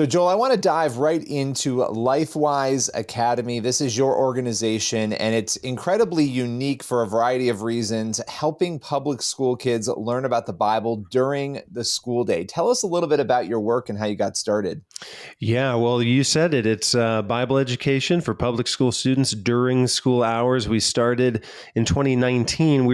So Joel, I want to dive right into LifeWise Academy. This is your organization, and it's incredibly unique for a variety of reasons, helping public school kids learn about the Bible during the school day. Tell us a little bit about your work and how you got started. Yeah, well, you said it. It's Bible education for public school students during school hours. We started in 2019.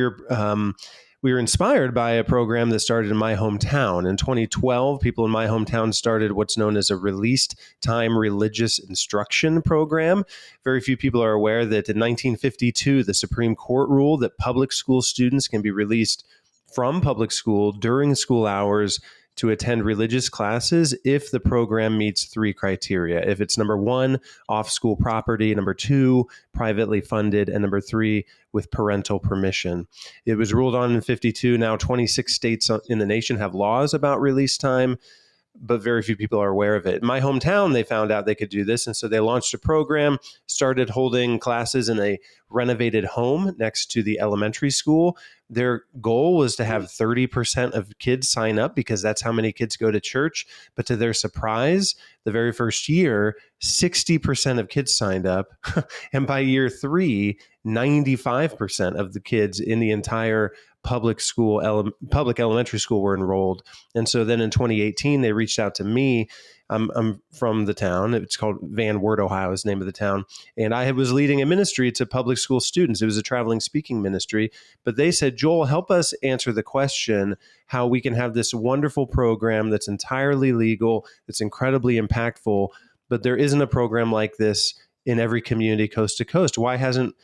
We were inspired by a program that started in my hometown. In 2012, people in my hometown started what's known as a released time religious instruction program. Very few people are aware that in 1952, the Supreme Court ruled that public school students can be released from public school during school hours to attend religious classes if the program meets three criteria. If it's number one, off school property, number two, privately funded, and number three, with parental permission. It was ruled on in 52. Now 26 states in the nation have laws about release time, but very few people are aware of it. In my hometown, they found out they could do this. And so they launched a program, started holding classes in a renovated home next to the elementary school. Their goal was to have 30% of kids sign up because that's how many kids go to church. But to their surprise, the very first year, 60% of kids signed up. And by year three, 95% of the kids in the entire public elementary school were enrolled. And so then in 2018, they reached out to me. I'm from the town. It's called Wert, Ohio is the name of the town. And I was leading a ministry to public school students. It was a traveling speaking ministry. But they said, Joel, help us answer the question how we can have this wonderful program that's entirely legal, that's incredibly impactful, but there isn't a program like this in every community coast to coast. Why hasn't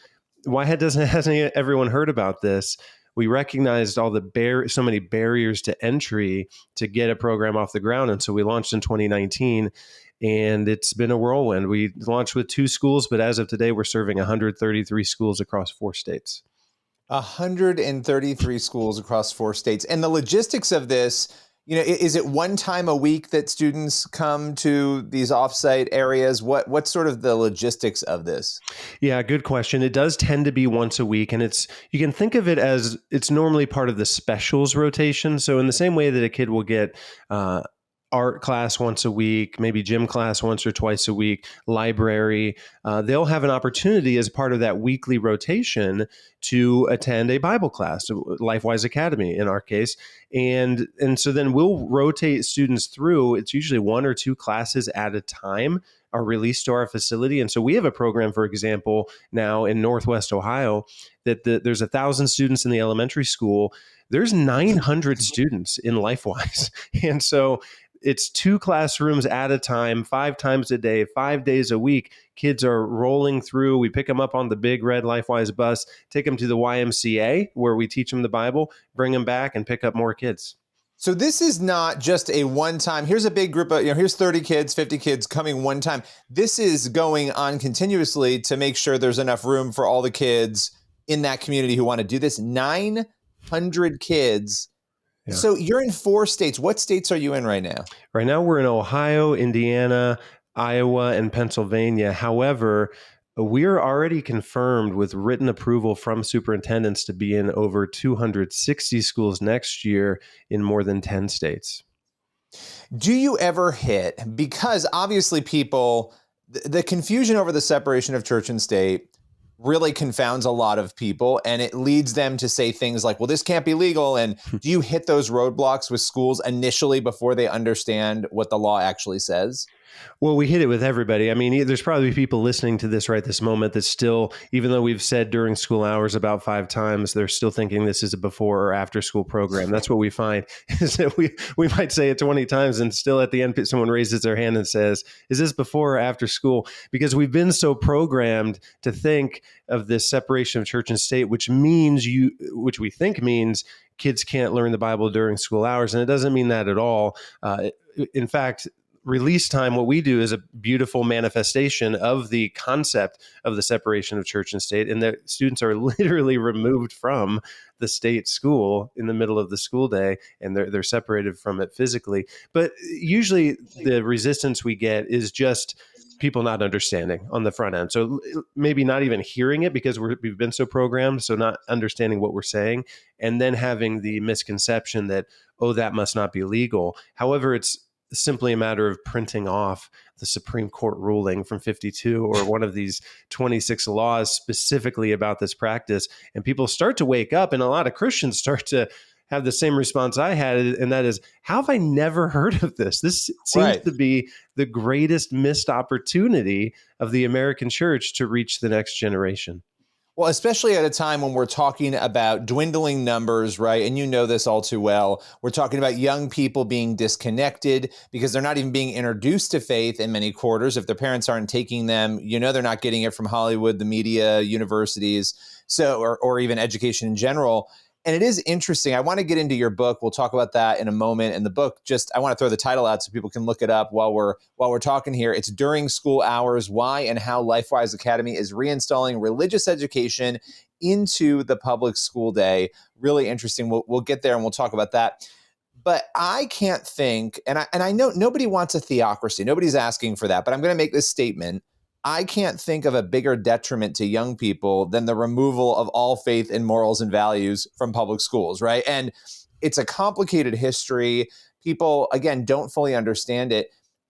everyone heard about this? We recognized so many barriers to entry to get a program off the ground. And so we launched in 2019, and it's been a whirlwind. We launched with 2 schools, but as of today, we're serving 133 schools across 4 states. 133 schools across 4 states. And the logistics of this, is it one time a week that students come to these offsite areas? What's sort of the logistics of this? Yeah, good question. It does tend to be once a week, and you can think of it as it's normally part of the specials rotation. So in the same way that a kid will get art class once a week, maybe gym class once or twice a week, library, they'll have an opportunity as part of that weekly rotation to attend a Bible class, LifeWise Academy in our case. And so then we'll rotate students through. It's usually 1 or 2 classes at a time are released to our facility. And so we have a program, for example, now in Northwest Ohio, that there's 1,000 students in the elementary school. There's 900 students in LifeWise. And so it's 2 classrooms at a time, 5 times a day, 5 days a week. Kids are rolling through. We pick them up on the big red LifeWise bus, take them to the YMCA where we teach them the Bible, bring them back and pick up more kids. So this is not just a one-time, here's a big group of, here's 30 kids, 50 kids coming one time. This is going on continuously to make sure there's enough room for all the kids in that community who want to do this. 900 kids. Yeah. So you're in 4 states. What states are you in right now? Right now we're in Ohio, Indiana, Iowa, and Pennsylvania. However, we're already confirmed with written approval from superintendents to be in over 260 schools next year in more than 10 states. Do you ever hit, because obviously the confusion over the separation of church and state really confounds a lot of people, and it leads them to say things like, well, this can't be legal. And do you hit those roadblocks with schools initially before they understand what the law actually says? Well, we hit it with everybody. I mean, there's probably people listening to this right this moment that still, even though we've said during school hours about 5 times, they're still thinking this is a before or after school program. That's what we find is that we might say it 20 times and still at the end, someone raises their hand and says, is this before or after school? Because we've been so programmed to think of this separation of church and state, which we think means kids can't learn the Bible during school hours. And it doesn't mean that at all. In fact, release time, what we do is a beautiful manifestation of the concept of the separation of church and state, and the students are literally removed from the state school in the middle of the school day, and they're separated from it physically. But usually the resistance we get is just people not understanding on the front end. So maybe not even hearing it because we've been so programmed, so not understanding what we're saying, and then having the misconception that, oh, that must not be legal. However, it's simply a matter of printing off the Supreme Court ruling from 52 or one of these 26 laws specifically about this practice. And people start to wake up, and a lot of Christians start to have the same response I had, and that is, how have I never heard of this? This seems Right. to be the greatest missed opportunity of the American church to reach the next generation. Well, especially at a time when we're talking about dwindling numbers, right? And you know this all too well. We're talking about young people being disconnected because they're not even being introduced to faith in many quarters. If their parents aren't taking them, they're not getting it from Hollywood, the media, universities, or even education in general. And it is interesting. I want to get into your book. We'll talk about that in a moment. And the book, I want to throw the title out so people can look it up while we're talking here. It's During School Hours: Why and How LifeWise Academy is Reinstalling Religious Education into the Public School Day. Really interesting. We'll get there and we'll talk about that. But I can't think, and I know nobody wants a theocracy. Nobody's asking for that. But I'm going to make this statement. I can't think of a bigger detriment to young people than the removal of all faith and morals and values from public schools, right? And it's a complicated history. People, again, don't fully understand it.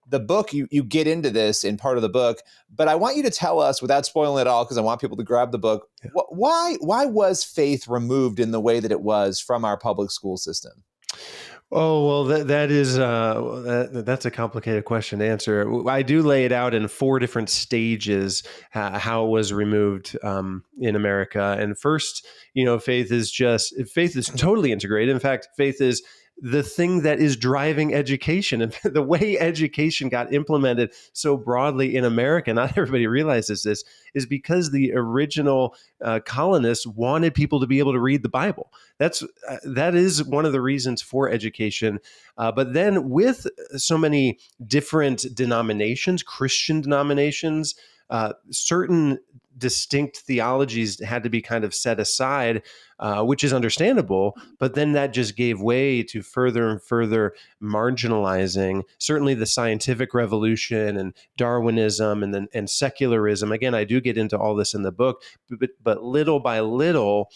The book, you get into this in part of the book, but I want you to tell us, without spoiling it all, because I want people to grab the book, why was faith removed in the way that it was from our public school system? Oh, well, that's a complicated question to answer. I do lay it out in 4 different stages, how it was removed in America. And first, faith is totally integrated. In fact, faith is the thing that is driving education, and the way education got implemented so broadly in America, not everybody realizes this, is because the original colonists wanted people to be able to read the Bible. That is one of the reasons for education. But then with so many different denominations, Christian denominations, certain distinct theologies had to be kind of set aside, which is understandable. But then that just gave way to further and further marginalizing, certainly the scientific revolution and Darwinism and secularism. Again, I do get into all this in the book, but little by little,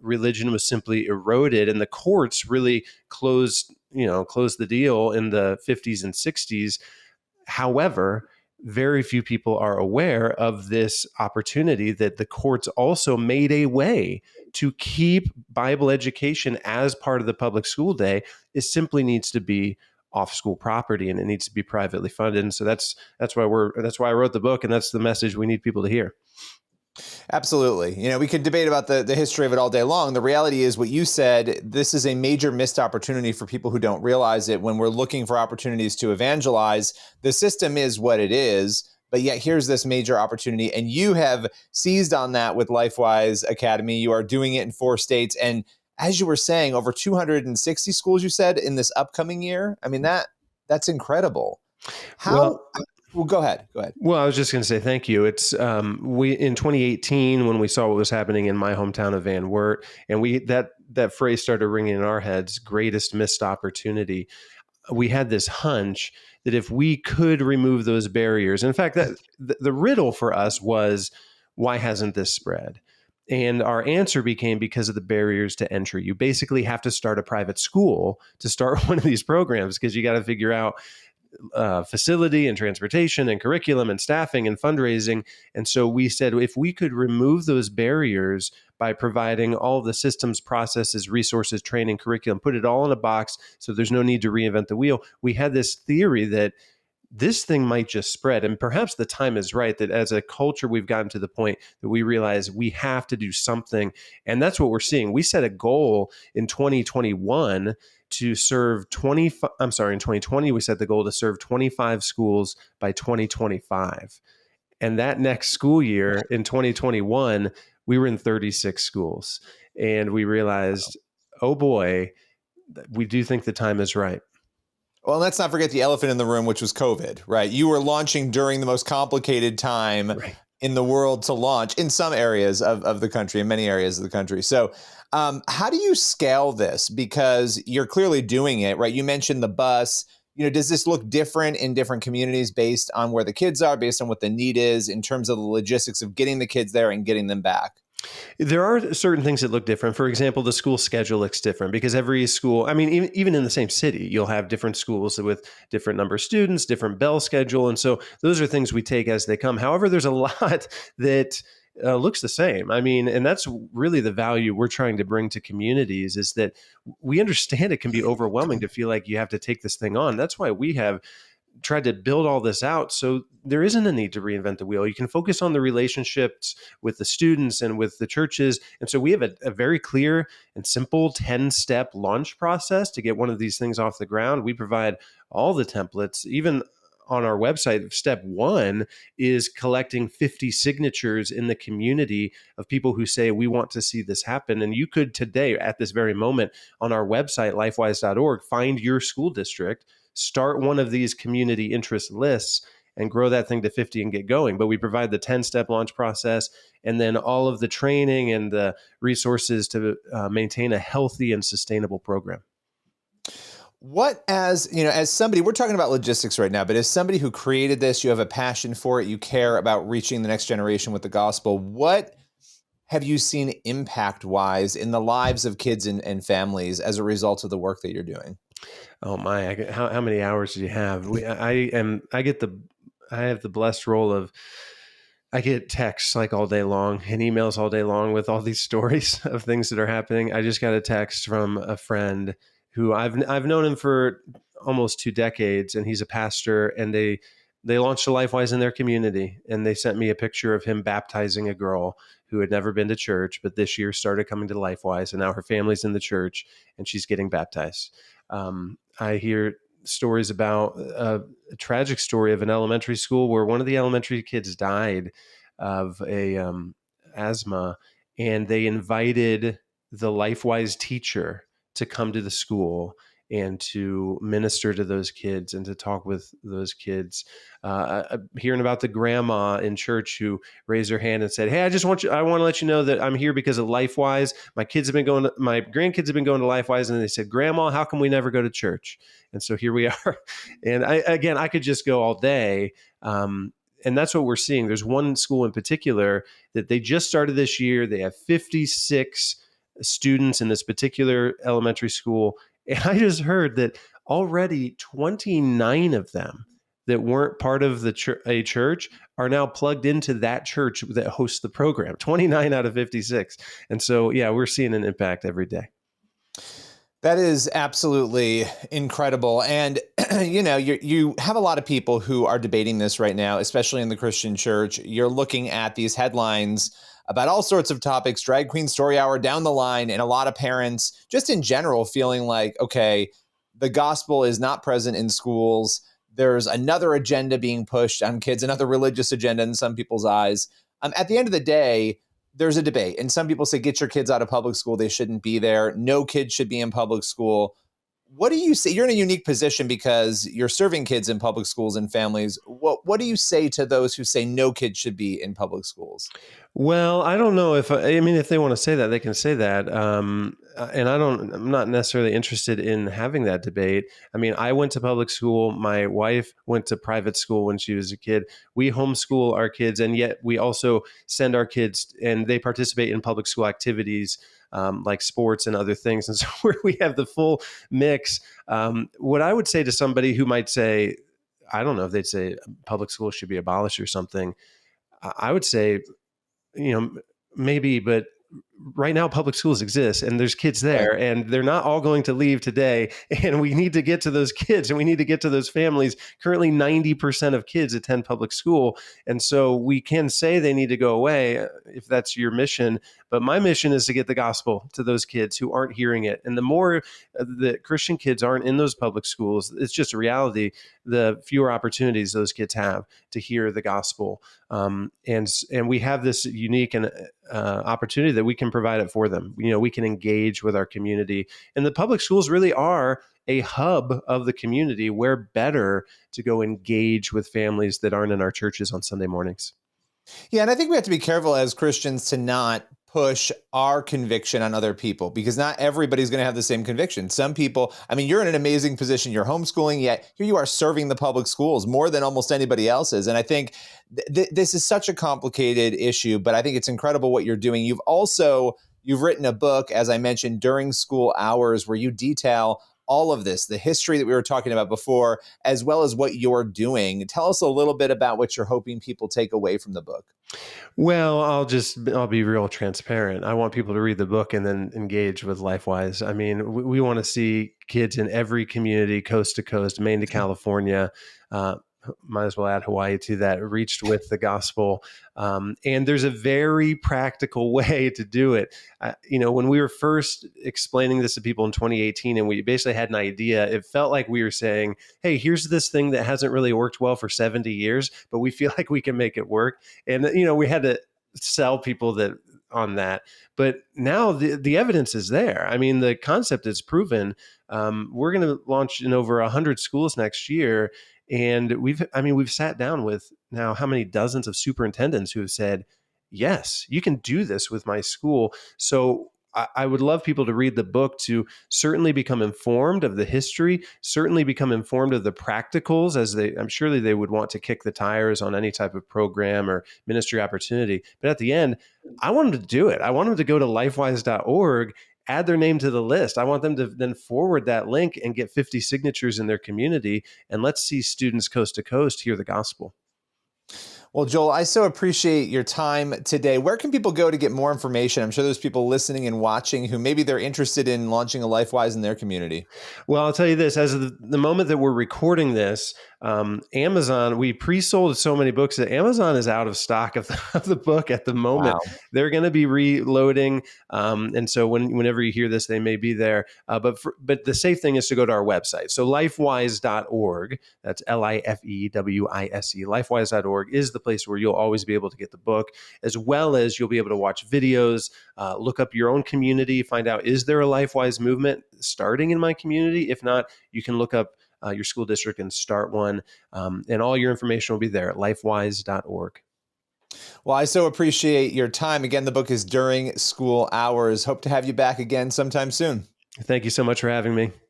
religion was simply eroded, and the courts really closed the deal in the 50s and 60s. However, very few people are aware of this opportunity that the courts also made a way to keep Bible education as part of the public school day. It simply needs to be off school property, and it needs to be privately funded. And so that's why I wrote the book, and that's the message we need people to hear. Absolutely. We could debate about the history of it all day long. The reality is what you said, this is a major missed opportunity for people who don't realize it. When we're looking for opportunities to evangelize, the system is what it is, but yet here's this major opportunity. And you have seized on that with LifeWise Academy. You are doing it in 4 states. And as you were saying, over 260 schools, you said, in this upcoming year. I mean, that's incredible. Well, go ahead. Well, I was just going to say thank you. It's we in 2018 when we saw what was happening in my hometown of Van Wert, and that phrase started ringing in our heads: greatest missed opportunity. We had this hunch that if we could remove those barriers, in fact, that the riddle for us was, why hasn't this spread? And our answer became because of the barriers to entry. You basically have to start a private school to start one of these programs, because you got to figure out facility and transportation and curriculum and staffing and fundraising. And so we said, if we could remove those barriers by providing all the systems, processes, resources, training, curriculum, put it all in a box so there's no need to reinvent the wheel, we had this theory that this thing might just spread. And perhaps the time is right that as a culture, we've gotten to the point that we realize we have to do something. And that's what we're seeing. We set a goal in 2021 to serve in 2020, we set the goal to serve 25 schools by 2025. And that next school year in 2021, we were in 36 schools. And we realized, oh boy, we do think the time is right. Well, let's not forget the elephant in the room, which was COVID, right? You were launching during the most complicated time in the world to launch in some areas of the country, in many areas of the country. So how do you scale this? Because you're clearly doing it, right? You mentioned the bus. Does this look different in different communities based on where the kids are, based on what the need is in terms of the logistics of getting the kids there and getting them back? There are certain things that look different. For example, the school schedule looks different because every school, I mean, even in the same city, you'll have different schools with different number of students, different bell schedule. And so those are things we take as they come. However, there's a lot that looks the same. I mean, and that's really the value we're trying to bring to communities is that we understand it can be overwhelming to feel like you have to take this thing on. That's why we have tried to build all this out so there isn't a need to reinvent the wheel. You can focus on the relationships with the students and with the churches. And so we have a very clear and simple 10-step launch process to get one of these things off the ground. We provide all the templates, even on our website. Step one is collecting 50 signatures in the community of people who say, we want to see this happen. And you could today, at this very moment, on our website, lifewise.org, find your school district, start one of these community interest lists, and grow that thing to 50 and get going. But we provide the 10-step launch process and then all of the training and the resources to maintain a healthy and sustainable program. What, as you know, as somebody, we're talking about logistics right now, but as somebody who created this, you have a passion for it, you care about reaching the next generation with the gospel. What have you seen impact wise in the lives of kids and families as a result of the work that you're doing? Oh my! How many hours do you have? I have the blessed role of I get texts like all day long and emails all day long with all these stories of things that are happening. I just got a text from a friend who I've known him for almost 2 decades, and he's a pastor. And they launched a LifeWise in their community, and they sent me a picture of him baptizing a girl who had never been to church, but this year started coming to LifeWise, and now her family's in the church, and she's getting baptized. I hear stories about a tragic story of an elementary school where one of the elementary kids died of a asthma, and they invited the LifeWise teacher to come to the school and to minister to those kids and to talk with those kids. Hearing about the grandma in church who raised her hand and said, "Hey, I want to let you know that I'm here because of LifeWise. My grandkids have been going to LifeWise." And they said, "Grandma, how come we never go to church?" And so here we are. And I could just go all day. And that's what we're seeing. There's one school in particular that they just started this year. They have 56 students in this particular elementary school. And I just heard that already 29 of them that weren't part of a church are now plugged into that church that hosts the program. 29 out of 56. And so, yeah, we're seeing an impact every day. That is absolutely incredible. And, you have a lot of people who are debating this right now, especially in the Christian church. You're looking at these headlines about all sorts of topics, drag queen story hour down the line, and a lot of parents just in general feeling like, okay, the gospel is not present in schools. There's another agenda being pushed on kids, another religious agenda in some people's eyes. At the end of the day, there's a debate. And some people say, get your kids out of public school. They shouldn't be there. No kid should be in public school. What do you say? You're in a unique position because you're serving kids in public schools and families. What do you say to those who say no kid should be in public schools? Well, I don't know if they want to say that, they can say that. And I'm not necessarily interested in having that debate. I mean, I went to public school. My wife went to private school when she was a kid. We homeschool our kids, and yet we also send our kids, and they participate in public school activities like sports and other things. And so we have the full mix. What I would say to somebody who might say, I don't know if they'd say public school should be abolished or something, I would say, maybe, but right now public schools exist and there's kids there, right, and they're not all going to leave today. And we need to get to those kids and we need to get to those families. Currently, 90% of kids attend public school. And so we can say they need to go away if that's your mission. But my mission is to get the gospel to those kids who aren't hearing it. And the more the Christian kids aren't in those public schools, it's just a reality, the fewer opportunities those kids have to hear the gospel. And we have this unique and opportunity that we can provide it for them. We can engage with our community, and the public schools really are a hub of the community. Where better to go engage with families that aren't in our churches on Sunday mornings. Yeah, and I think we have to be careful as Christians to not push our conviction on other people, because not everybody's going to have the same conviction. Some people, I mean, you're in an amazing position. You're homeschooling, yet here you are serving the public schools more than almost anybody else is. And I think this is such a complicated issue, but I think it's incredible what you're doing. You've written a book, as I mentioned, During School Hours, where you detail all of this, the history that we were talking about before, as well as what you're doing. Tell us a little bit about what you're hoping people take away from the book. Well, I'll be real transparent. I want people to read the book and then engage with LifeWise. I mean, we want to see kids in every community, coast to coast, Maine to California. Might as well add Hawaii to that, reached with the gospel. And there's a very practical way to do it. When we were first explaining this to people in 2018 and we basically had an idea, it felt like we were saying, hey, here's this thing that hasn't really worked well for 70 years, but we feel like we can make it work. And, we had to sell people that on that. But now the evidence is there. I mean, the concept is proven. We're going to launch in over 100 schools next year. And we've sat down with now how many dozens of superintendents who have said, yes, you can do this with my school. So I would love people to read the book to certainly become informed of the history, certainly become informed of the practicals, as I'm sure they would want to kick the tires on any type of program or ministry opportunity. But at the end, I want them to do it. I want them to go to lifewise.org, add their name to the list. I want them to then forward that link and get 50 signatures in their community. And let's see students coast to coast hear the gospel. Well, Joel, I so appreciate your time today. Where can people go to get more information? I'm sure there's people listening and watching who maybe they're interested in launching a LifeWise in their community. Well, I'll tell you this, as of the moment that we're recording this, Amazon, we pre-sold so many books that Amazon is out of stock of the book at the moment. Wow. They're going to be reloading. And so whenever you hear this, they may be there. But the safe thing is to go to our website. So lifewise.org, that's LIFEWISE, lifewise.org is the place where you'll always be able to get the book, as well as you'll be able to watch videos, look up your own community, find out, is there a LifeWise movement starting in my community? If not, you can look up your school district and start one. And all your information will be there at lifewise.org. Well, I so appreciate your time. Again, the book is During School Hours. Hope to have you back again sometime soon. Thank you so much for having me.